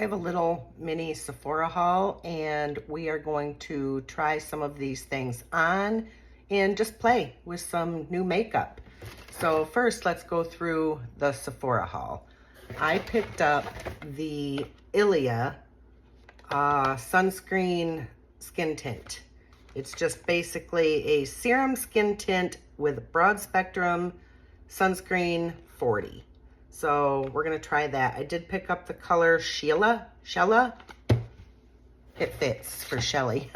have a little mini Sephora haul, and we are going to try some of these things on and just play with some new makeup. So first, let's go through the Sephora haul. I picked up the Ilia sunscreen skin tint. It's just basically a serum skin tint with broad spectrum sunscreen 40. So we're gonna try that. I did pick up the color Shella. It fits for Shelly.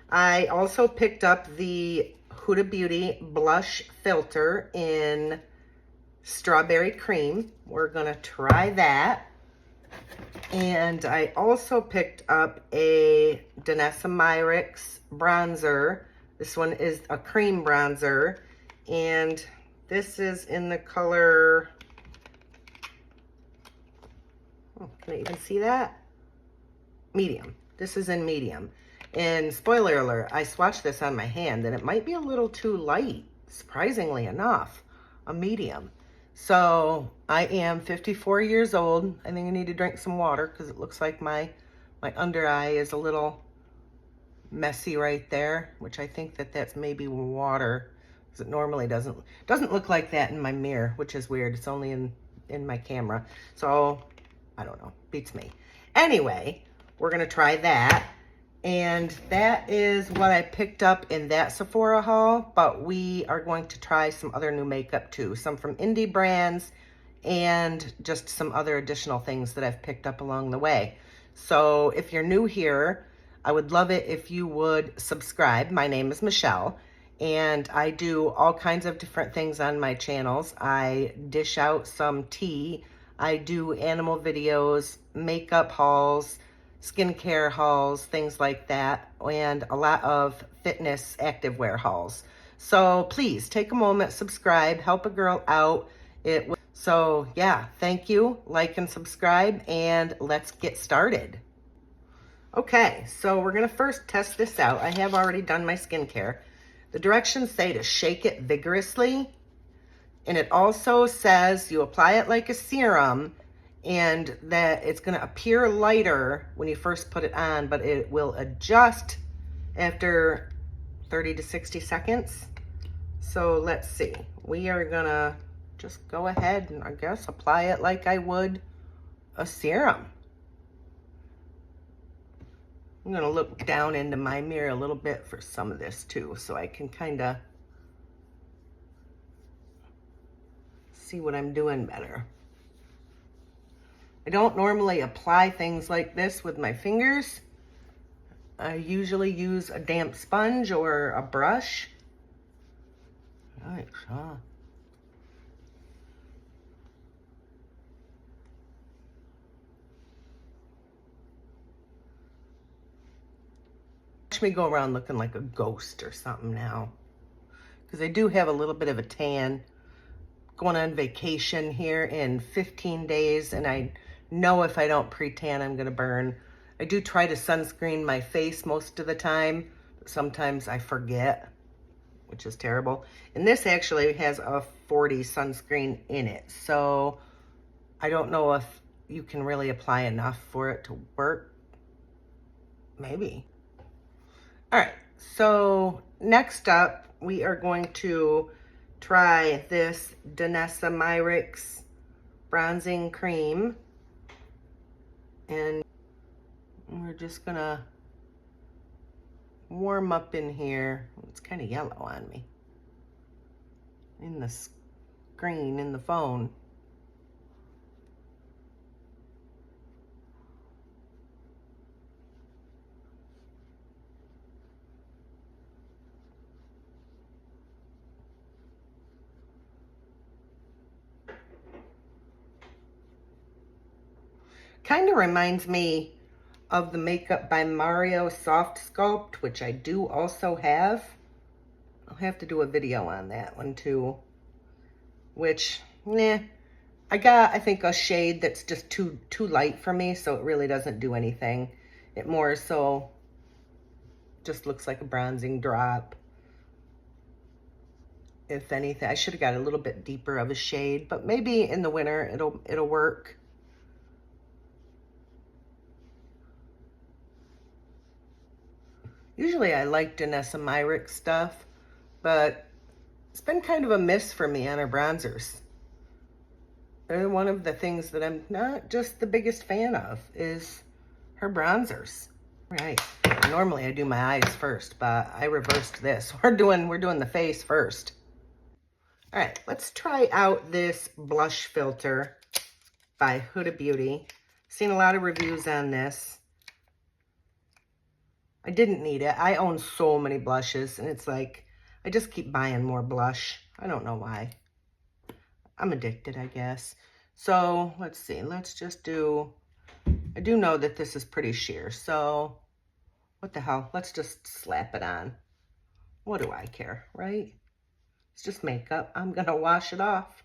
I also picked up the Huda Beauty blush filter in strawberry cream. We're gonna try that. And I also picked up a Danessa Myricks bronzer. This one is a cream bronzer, and this is in the color, oh, can I even see that? Medium. This is in medium. And spoiler alert, I swatched this on my hand and it might be a little too light, surprisingly enough, a medium. So I am 54 years old. I think I need to drink some water because it looks like my under eye is a little messy right there, which I think that's maybe water, because it normally doesn't look like that in my mirror, which is weird. It's only in my camera. So I don't know, beats me. Anyway, we're gonna try that. And that is what I picked up in that Sephora haul, but we are going to try some other new makeup too. Some from indie brands and just some other additional things that I've picked up along the way. So if you're new here, I would love it if you would subscribe. My name is Michelle, and I do all kinds of different things on my channels. I dish out some tea. I do animal videos, makeup hauls, skincare hauls, things like that, and a lot of fitness activewear hauls. So please take a moment, subscribe, help a girl out. So yeah, thank you, like and subscribe, and let's get started. Okay, so we're gonna first test this out. I have already done my skincare. The directions say to shake it vigorously, and it also says you apply it like a serum, and that it's gonna appear lighter when you first put it on, but it will adjust after 30 to 60 seconds. So let's see. We are gonna just go ahead and I guess apply it like I would a serum. I'm gonna look down into my mirror a little bit for some of this too, so I can kind of see what I'm doing better. I don't normally apply things like this with my fingers. I usually use a damp sponge or a brush. Right, so. Watch me go around looking like a ghost or something now, because I do have a little bit of a tan. Going on vacation here in 15 days, and I know if I don't pre-tan, I'm gonna burn. I do try to sunscreen my face most of the time, but sometimes I forget, which is terrible. And this actually has a 40 sunscreen in it, so I don't know if you can really apply enough for it to work. Maybe. All right, so next up, we are going to try this Danessa Myricks bronzing cream. And we're just gonna warm up in here. It's kind of yellow on me. In the screen, in the phone. Kind of reminds me of the Makeup by Mario Soft Sculpt, which I do also have. I'll have to do a video on that one too. Which, I got, I think, a shade that's just too light for me, so it really doesn't do anything. It more so just looks like a bronzing drop. If anything, I should have got a little bit deeper of a shade, but maybe in the winter it'll work. Usually I like Danessa Myrick stuff, but it's been kind of a miss for me on her bronzers. They're one of the things that I'm not just the biggest fan of is her bronzers. Right. Normally I do my eyes first, but I reversed this. We're doing the face first. All right, let's try out this blush filter by Huda Beauty. Seen a lot of reviews on this. I didn't need it. I own so many blushes, and it's like, I just keep buying more blush. I don't know why. I'm addicted, I guess. So let's see, let's just do, I do know that this is pretty sheer, so what the hell? Let's just slap it on. What do I care, right? It's just makeup. I'm gonna wash it off.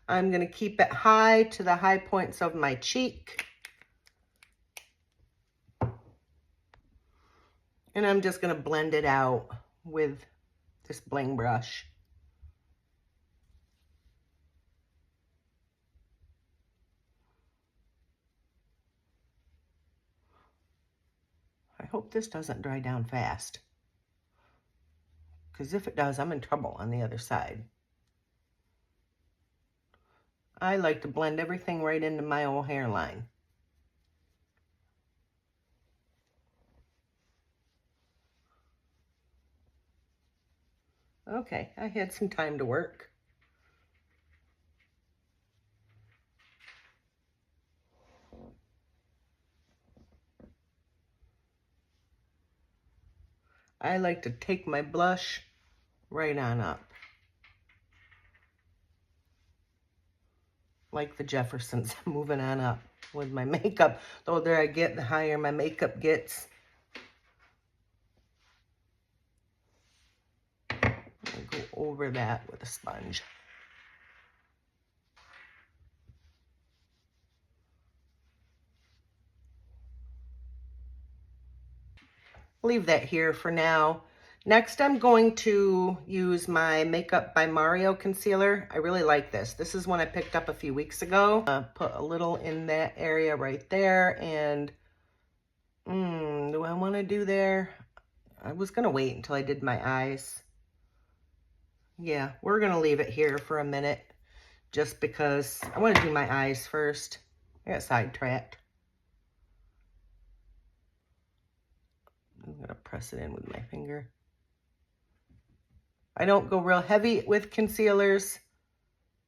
I'm gonna keep it high to the high points of my cheek. And I'm just gonna blend it out with this bling brush. I hope this doesn't dry down fast, because if it does, I'm in trouble on the other side. I like to blend everything right into my old hairline. Okay, I had some time to work. I like to take my blush right on up. Like the Jeffersons, moving on up with my makeup. The older I get, the higher my makeup gets. I'll go over that with a sponge. Leave that here for now. Next, I'm going to use my Makeup by Mario concealer. I really like this. This is one I picked up a few weeks ago. Put a little in that area right there. And do I want to do there? I was going to wait until I did my eyes. Yeah, we're going to leave it here for a minute just because I want to do my eyes first. I got sidetracked. I'm going to press it in with my finger. I don't go real heavy with concealers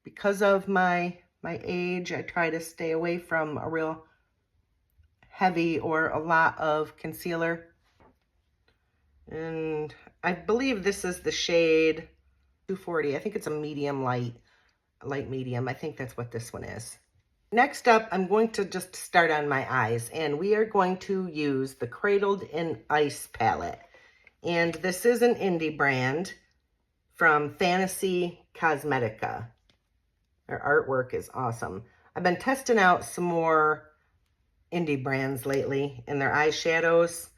because of my age. I try to stay away from a real heavy or a lot of concealer. And I believe this is the shade 240. I think it's a medium light medium. I think that's what this one is. Next up, I'm going to just start on my eyes, and we are going to use the Cradled in Ice palette. And this is an indie brand from Fantasy Cosmetica. Their artwork is awesome. I've been testing out some more indie brands lately in their eyeshadows.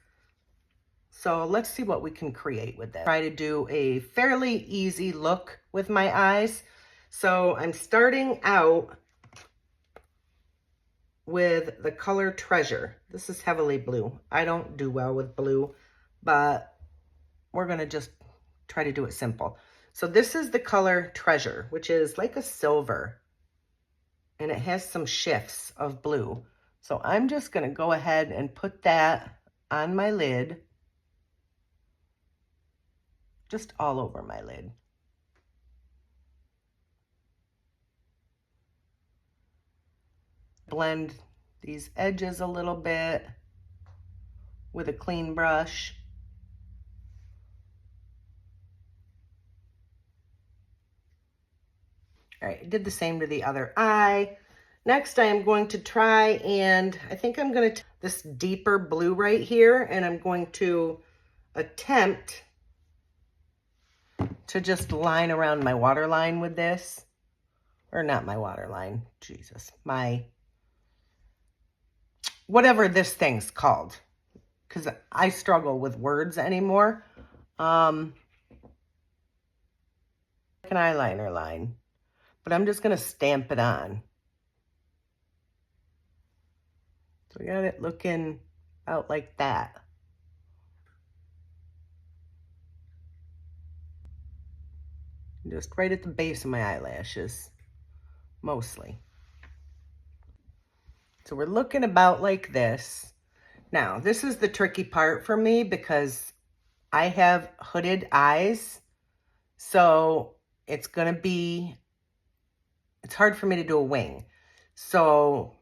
So let's see what we can create with this. Try to do a fairly easy look with my eyes. So I'm starting out with the color Treasure. This is heavily blue. I don't do well with blue, but we're gonna just try to do it simple. So this is the color Treasure, which is like a silver, and it has some shifts of blue. So I'm just gonna go ahead and put that on my lid, just all over my lid. Blend these edges a little bit with a clean brush. All right, did the same to the other eye. Next, I am going to try, and I think I'm going to take this deeper blue right here, and I'm going to attempt to just line around my waterline with this. Or not my waterline, Jesus. My, whatever this thing's called, because I struggle with words anymore. An eyeliner line. But I'm just going to stamp it on. So we got it looking out like that. Just right at the base of my eyelashes, mostly. So we're looking about like this. Now, this is the tricky part for me because I have hooded eyes, so it's hard for me to do a wing. So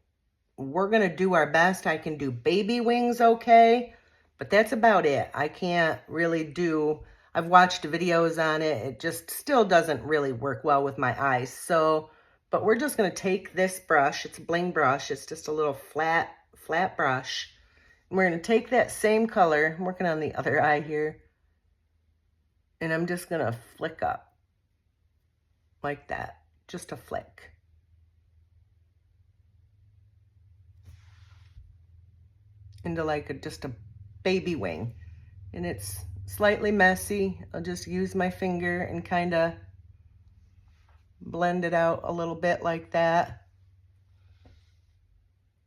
we're gonna do our best. I can do baby wings okay, but that's about it. I can't really do, I've watched videos on it. It just still doesn't really work well with my eyes. So, but we're just gonna take this brush. It's a bling brush. It's just a little flat brush. And we're gonna take that same color, I'm working on the other eye here, and I'm just gonna flick up like that, just a flick. Into like just a baby wing. And it's slightly messy. I'll just use my finger and kind of blend it out a little bit like that.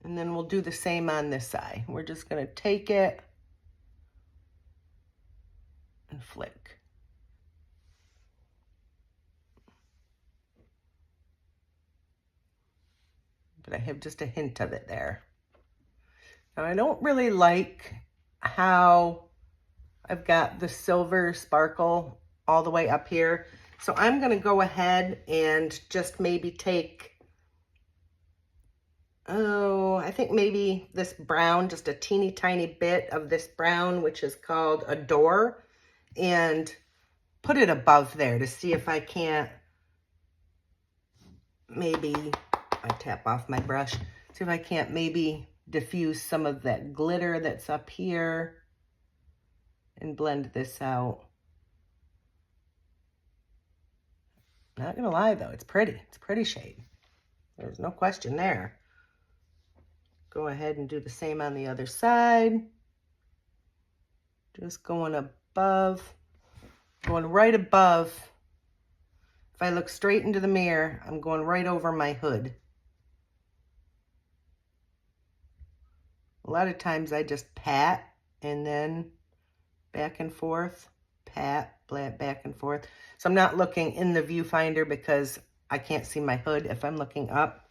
And then we'll do the same on this side. We're just gonna take it and flick. But I have just a hint of it there. Now I don't really like how I've got the silver sparkle all the way up here. So I'm gonna go ahead and just maybe take, I think maybe this brown, just a teeny tiny bit of this brown, which is called Adore, and put it above there to see if I can't maybe, I tap off my brush, see if I can't maybe diffuse some of that glitter that's up here and blend this out. Not gonna lie though, it's pretty. It's a pretty shade. There's no question there. Go ahead and do the same on the other side. Just going above, going right above. If I look straight into the mirror, I'm going right over my hood. A lot of times I just pat and then back and forth, pat, back and forth. So I'm not looking in the viewfinder because I can't see my hood if I'm looking up.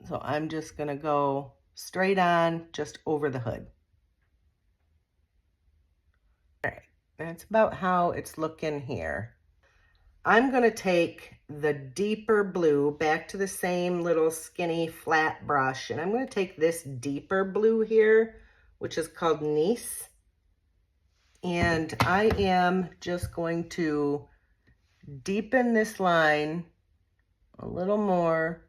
So I'm just gonna go straight on, just over the hood. All right, that's about how it's looking here. I'm gonna take the deeper blue, back to the same little skinny flat brush, and I'm gonna take this deeper blue here, which is called Nice. And I am just going to deepen this line a little more.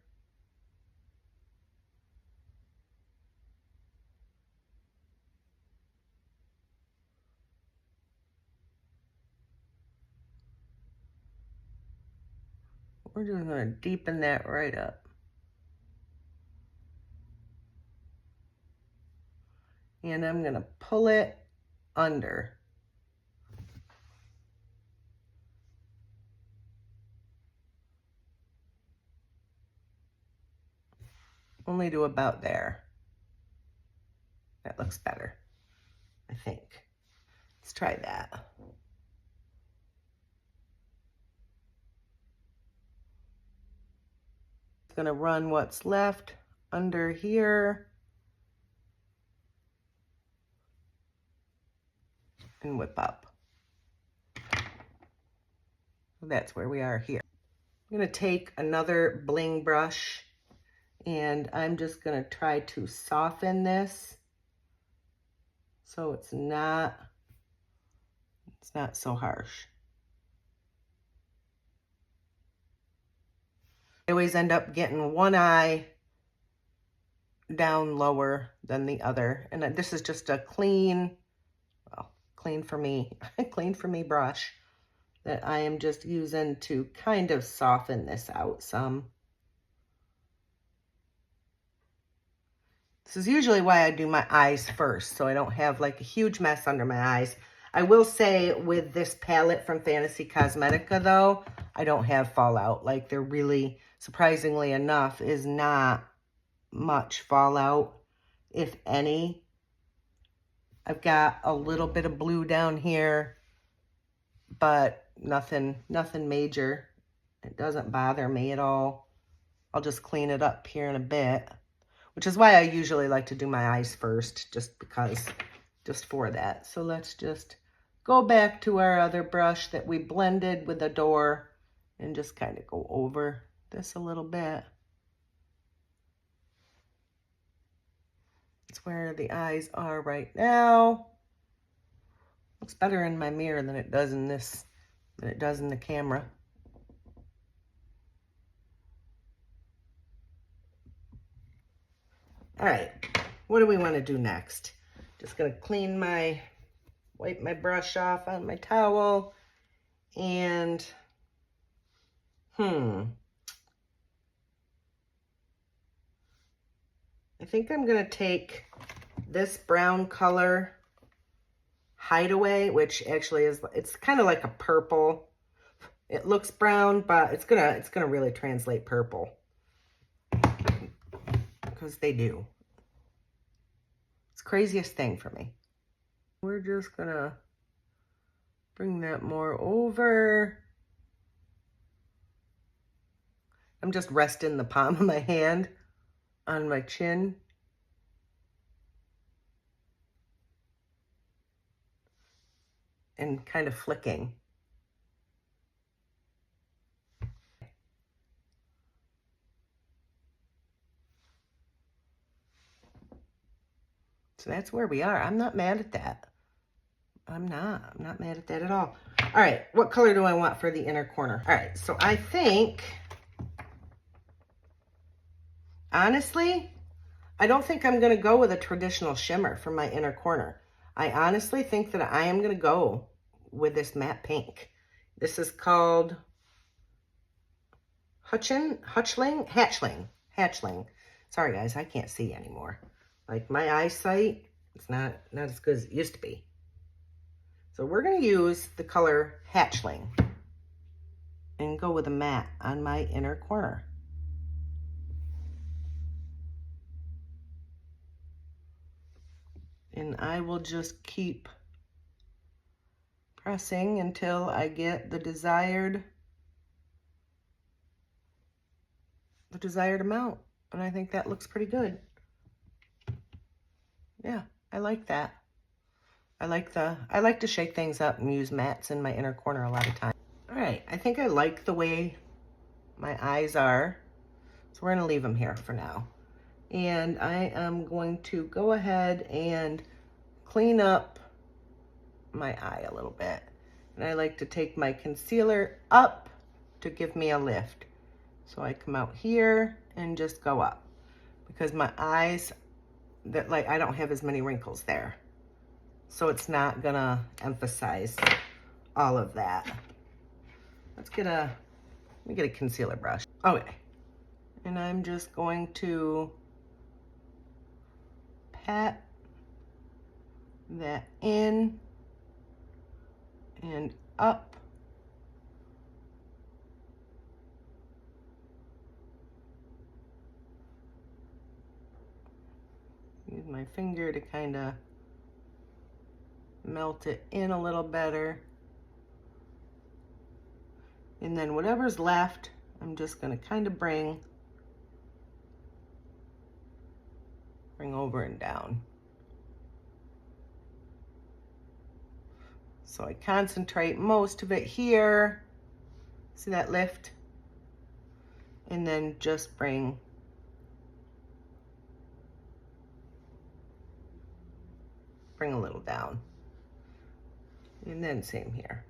We're just going to deepen that right up. And I'm going to pull it under. Only to about there. That looks better, I think. Let's try that. Going to run what's left under here and whip up. That's where we are here. I'm going to take another bling brush and I'm just going to try to soften this so it's not so harsh. I always end up getting one eye down lower than the other. And this is just a clean, well, clean for me, clean for me brush that I am just using to kind of soften this out some. This is usually why I do my eyes first, so I don't have like a huge mess under my eyes. I will say with this palette from Fantasy Cosmetica though, I don't have fallout. Like there really, surprisingly enough, is not much fallout, if any. I've got a little bit of blue down here, but Nothing major. It doesn't bother me at all. I'll just clean it up here in a bit, which is why I usually like to do my eyes first, just for that. So let's just go back to our other brush that we blended with the door and just kind of go over this a little bit. It's where the eyes are right now. Looks better in my mirror than it does in the camera. All right, what do we want to do next? Just gonna wipe my brush off on my towel, and I think I'm gonna take this brown color Hideaway, which actually it's kind of like a purple. It looks brown, but it's gonna really translate purple, because they do. It's the craziest thing for me. We're just gonna bring that more over. I'm just resting the palm of my hand on my chin. And kind of flicking. So that's where we are. I'm not mad at that. I'm not mad at that at all. All right, what color do I want for the inner corner? All right, so I think, honestly, I don't think I'm gonna go with a traditional shimmer for my inner corner. I honestly think that I am gonna go with this matte pink. This is called Hatchling. Sorry guys, I can't see anymore. Like, my eyesight, it's not as good as it used to be. So we're gonna use the color Hatchling and go with a matte on my inner corner. And I will just keep pressing until I get the desired amount. And I think that looks pretty good. Yeah, I like that. I like to shake things up and use mattes in my inner corner a lot of times. All right, I think I like the way my eyes are. So we're gonna leave them here for now. And I am going to go ahead and clean up my eye a little bit. And I like to take my concealer up to give me a lift. So I come out here and just go up, because my eyes, I don't have as many wrinkles there. So it's not gonna emphasize all of that. Let me get a concealer brush. Okay. And I'm just going to pat that in and up. Use my finger to kind of melt it in a little better. And then whatever's left, I'm just gonna kind of bring over and down. So I concentrate most of it here. See that lift? And then just bring a little down. And then same here.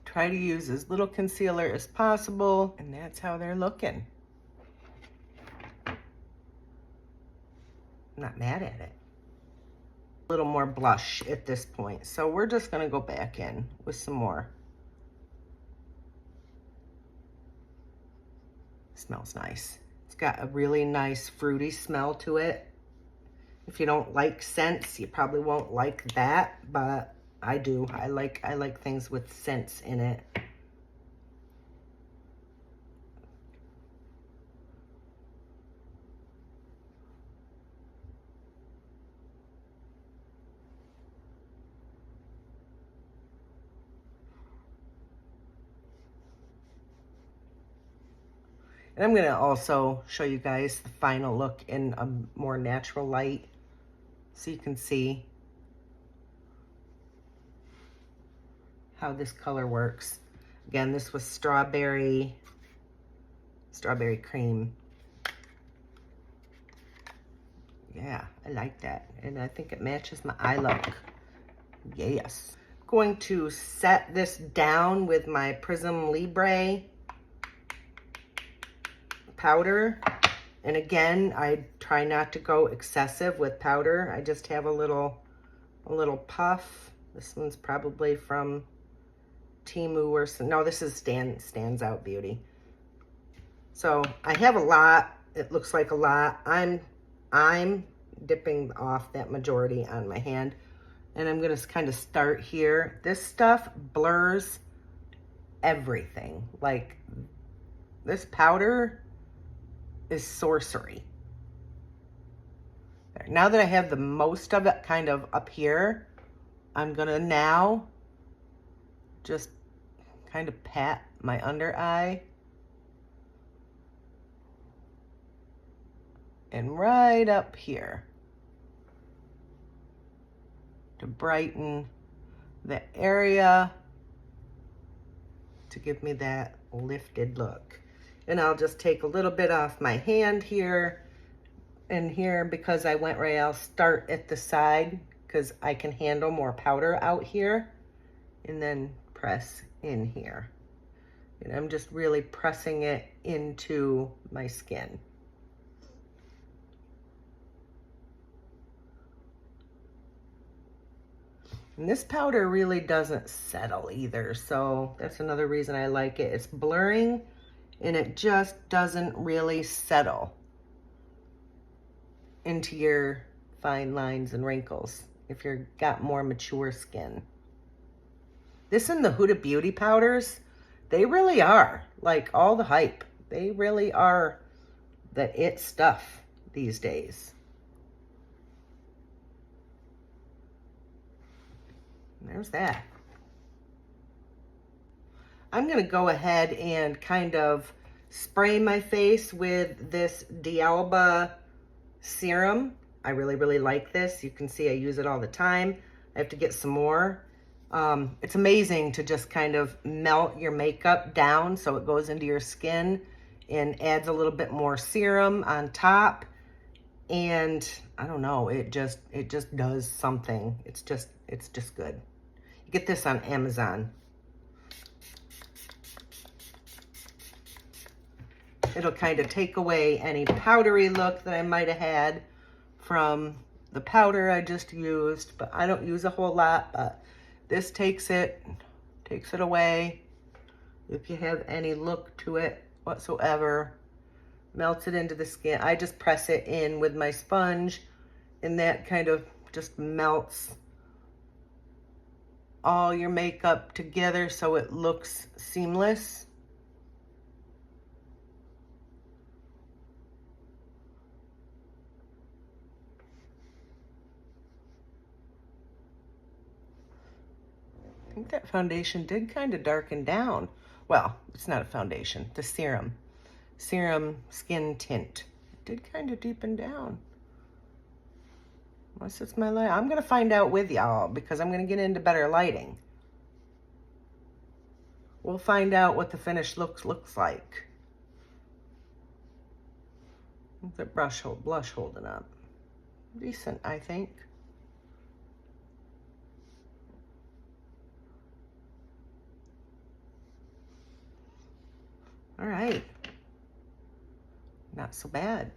Try to use as little concealer as possible, and that's how they're looking. I'm not mad at it. A little more blush at this point, so we're just gonna go back in with some more. Smells nice. It's got a really nice fruity smell to it. If you don't like scents, you probably won't like that, but I do. I like things with scents in it. And I'm gonna also show you guys the final look in a more natural light so you can see how this color works. Again, this was strawberry cream. Yeah, I like that. And I think it matches my eye look. Yes. Going to set this down with my Prism Libre powder. And again, I try not to go excessive with powder. I just have a little puff. This one's probably from Temu or some, no, this is Stands Out Beauty. So I have a lot. It looks like a lot. I'm dipping off that majority on my hand, and I'm gonna kind of start here. This stuff blurs everything. Like, this powder is sorcery. There. Now that I have the most of it kind of up here, I'm gonna now just kind of pat my under eye and right up here to brighten the area to give me that lifted look. And I'll just take a little bit off my hand here and here because I went right. I'll start at the side because I can handle more powder out here, and then press in here. And I'm just really pressing it into my skin. And this powder really doesn't settle either, so that's another reason I like it. It's blurring and it just doesn't really settle into your fine lines and wrinkles if you've got more mature skin. This and the Huda Beauty powders, they really are like all the hype. They really are the it stuff these days. There's that. I'm going to go ahead and kind of spray my face with this D'Alba serum. I really, really like this. You can see I use it all the time. I have to get some more. It's amazing to just kind of melt your makeup down so it goes into your skin and adds a little bit more serum on top. And I don't know, it just does something. It's just good. You get this on Amazon. It'll kind of take away any powdery look that I might have had from the powder I just used, but I don't use a whole lot, but this takes it away. If you have any look to it whatsoever, melts it into the skin. I just press it in with my sponge, and that kind of just melts all your makeup together so it looks seamless. I think that foundation did kind of darken down. Well, it's not a foundation, the serum skin tint. It did kind of deepen down. Unless it's my light. I'm going to find out with y'all because I'm going to get into better lighting. We'll find out what the finished looks like. The blush holding up. Decent, I think. All right. Not so bad.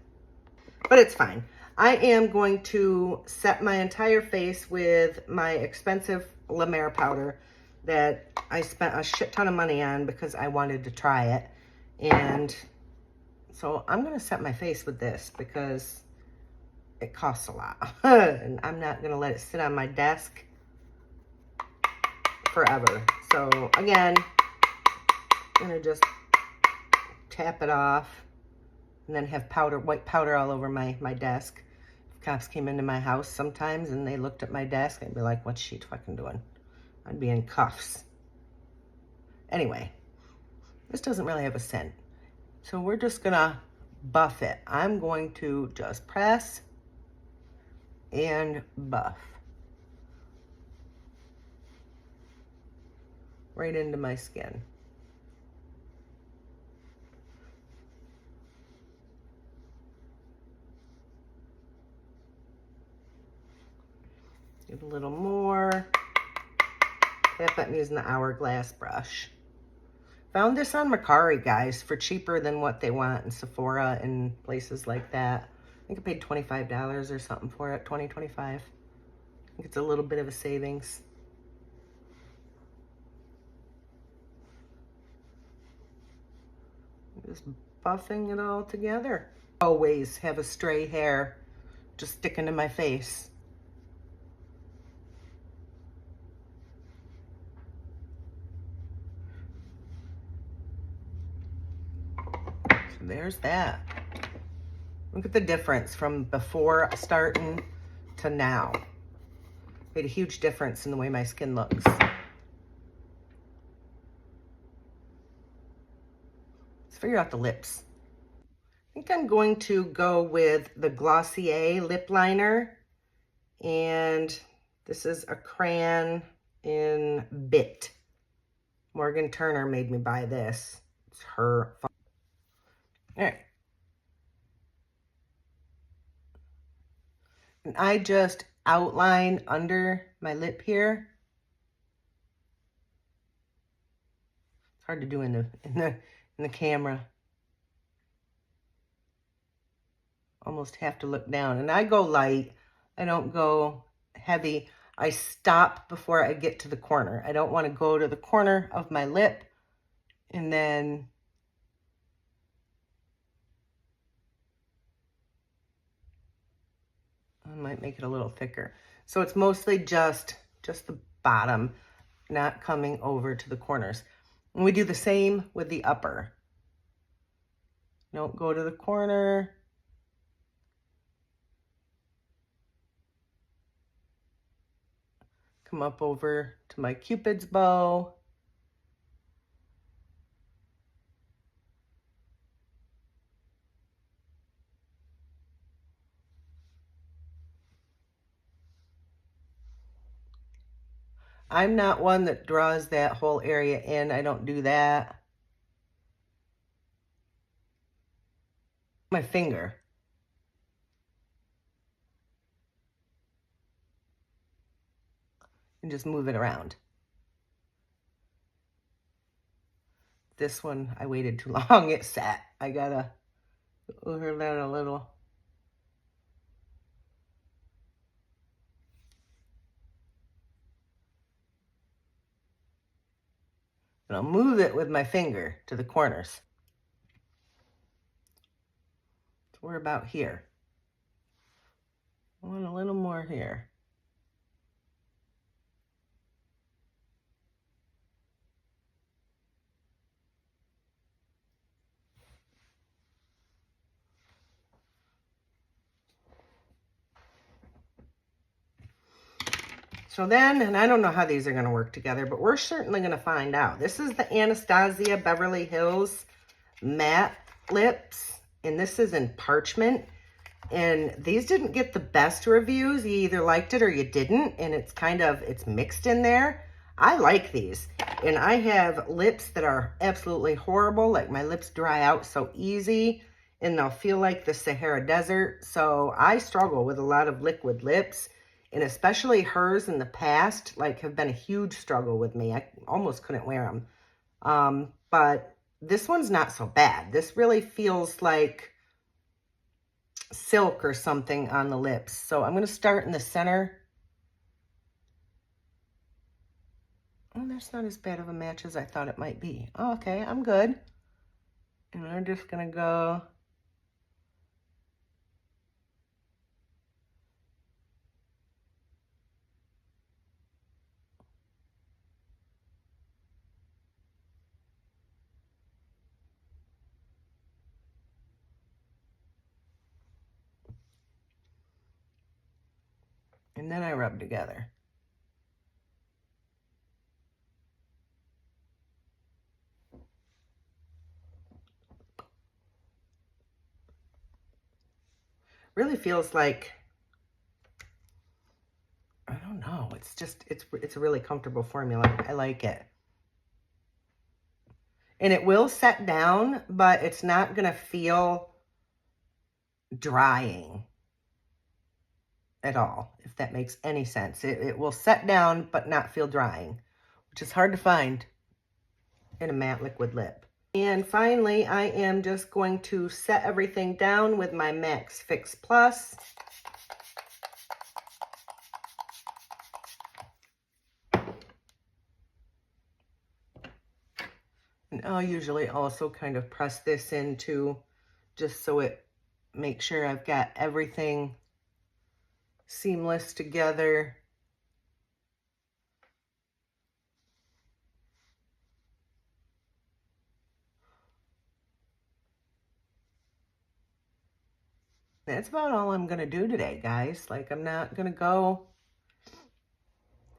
But it's fine. I am going to set my entire face with my expensive La Mer powder that I spent a shit ton of money on because I wanted to try it. And so I'm going to set my face with this because it costs a lot. And I'm not going to let it sit on my desk forever. So again, I'm going to just tap it off and then have white powder all over my desk. If cops came into my house sometimes and they looked at my desk, I'd be like, what's she fucking doing? I'd be in cuffs. Anyway, this doesn't really have a scent. So we're just gonna buff it. I'm going to just press and buff right into my skin. Get a little more. Tap it. I'm using the Hourglass brush. Found this on Mercari, guys, for cheaper than what they want in Sephora and places like that. I think I paid $25 or something for it, $20, $25. I think it's a little bit of a savings. Just buffing it all together. Always have a stray hair just sticking to my face. So there's that. Look at the difference from before starting to now. Made a huge difference in the way my skin looks. Let's figure out the lips. I think I'm going to go with the Glossier lip liner. And this is a crayon in Bit. Morgan Turner made me buy this. It's her. All right. And I just outline under my lip here. It's hard to do in the camera. Almost have to look down. And I go light. I don't go heavy. I stop before I get to the corner. I don't want to go to the corner of my lip and then I might make it a little thicker. So it's mostly just the bottom, not coming over to the corners. And we do the same with the upper. Don't go to the corner. Come up over to my Cupid's bow. I'm not one that draws that whole area in. I don't do that. My finger. And just move it around. This one, I waited too long. It sat. I gotta over that a little. And I'll move it with my finger to the corners. So we're about here. I want a little more here. So then, and I don't know how these are going to work together, but we're certainly going to find out. This is the Anastasia Beverly Hills Matte Lips, and this is in Parchment. And these didn't get the best reviews. You either liked it or you didn't, and it's mixed in there. I like these, and I have lips that are absolutely horrible. Like my lips dry out so easy, and they'll feel like the Sahara Desert. So I struggle with a lot of liquid lips. And especially hers in the past, like, have been a huge struggle with me. I almost couldn't wear them. But this one's not so bad. This really feels like silk or something on the lips. So I'm going to start in the center. Oh, that's not as bad of a match as I thought it might be. Oh, okay, I'm good. And we're just going to go... And then I rub together. Really feels like, I don't know. It's just, it's a really comfortable formula. I like it. And it will set down, but it's not going to feel drying at all, if that makes any sense. It will set down, but not feel drying, which is hard to find in a matte liquid lip. And finally, I am just going to set everything down with my Max Fix Plus. And I'll usually also kind of press this into just so it makes sure I've got everything seamless together. That's about all I'm going to do today, guys. Like, I'm not going to go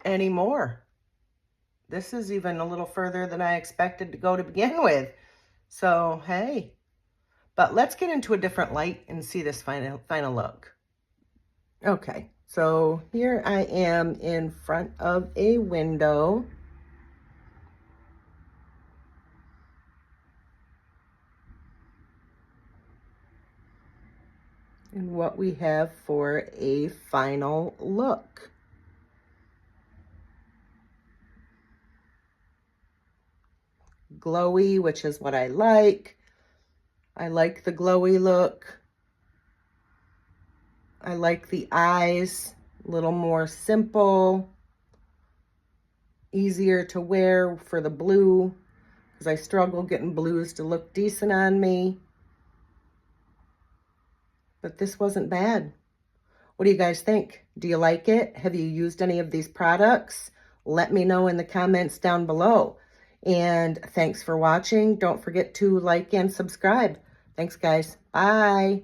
anymore. This is even a little further than I expected to go to begin with. So, hey. But let's get into a different light and see this final look. Okay, so here I am in front of a window. And what we have for a final look. Glowy, which is what I like. I like the glowy look. I like the eyes, a little more simple, easier to wear for the blue, because I struggle getting blues to look decent on me. But this wasn't bad. What do you guys think? Do you like it? Have you used any of these products? Let me know in the comments down below. And thanks for watching. Don't forget to like and subscribe. Thanks, guys. Bye.